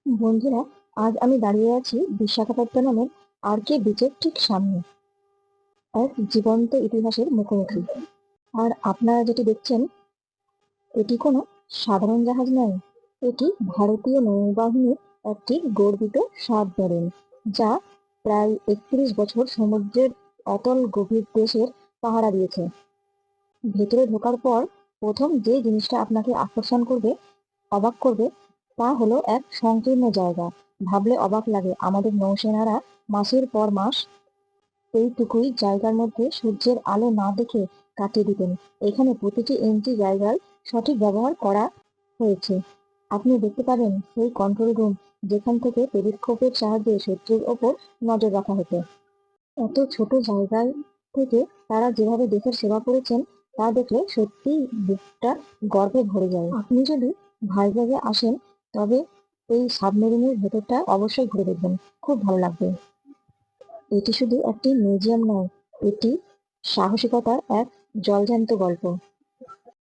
বন্ধুরা, আজ আমি দাঁড়িয়ে আছি বিশাখাপত্তনমের আরকে বিচের ঠিক সামনে, এক জীবন্ত ইতিহাসের মুখোমুখি। আর আপনারা যেটি দেখছেন, এটি কোনো সাধারণ জাহাজ নয়। এটি ভারতীয় নৌবাহিনীর একটি গর্বিত সাবমেরিন, যা প্রায় 31 বছর সমুদ্রের অতল গভীর দেশের পাহারা দিয়েছে। ভেতরে ঢোকার পর প্রথম যে জিনিসটা আপনাকে আকর্ষণ করবে, অবাক করবে, তা হলো এক সংকীর্ণ জায়গা। ভাবলে অবাক লাগে, আমাদের নৌসেনারা মাসের পর মাস এইটুকুই জায়গার মধ্যে সূর্যের আলো না দেখে কাটিয়ে দিতেন। এখানে প্রতিটি ইঞ্চি জায়গার সঠিক ব্যবহার করা হয়েছে। আপনি দেখতে পাবেন সেই কন্ট্রোল রুম, যেখান থেকে টেলিস্কোপের সাহায্যে শত্রুর ওপর নজর রাখা হতো। এত ছোট জায়গায় থেকে তারা যেভাবে দেশের সেবা করেছেন, তা দেখলে সত্যিই বুকটা গর্বে ভরে যায়। আপনি যদি ভাইজ্যাগে আসেন, তবে এই সাবমেরিনের ভেতরটা অবশ্যই ঘুরে দেখবেন, খুব ভালো লাগবে। এটি শুধু একটি মিউজিয়াম নয়, এটি সাহসিকতার এক জলজ্যান্ত গল্প।